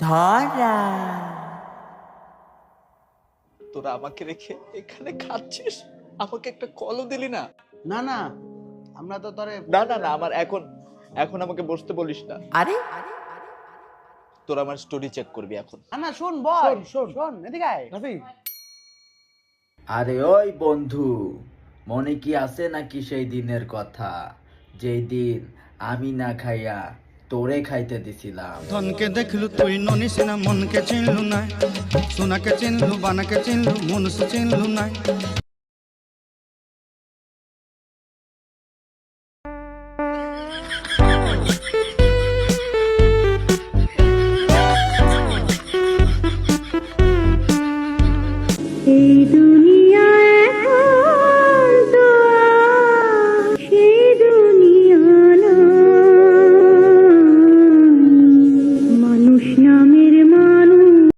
ধরা। তোরা আমাকে রেখে এখানে খাচ্ছিস, আমাকে একটা কলও দিলি না। না না, আমরা তো তোরে না না না, আমার এখন এখন আমাকে বসতে বলিস না। আরে তোরা আমার স্টোরি চেক করবি এখন। না না, শোন বল, শোন এদিকে আয় রাফি। আরে ওই বন্ধু, মনে কি আছে নাকি সেই দিনের কথা, যেই দিন আমি না খাইয়া তোরে খাইতে দিছিলাম? ধনকে দেখলু তুই ননিস না, মনকে চিনলু নাই, সোনাকে চিনলু, বানাকে চিনলু, মনুষ চিনলু নাই।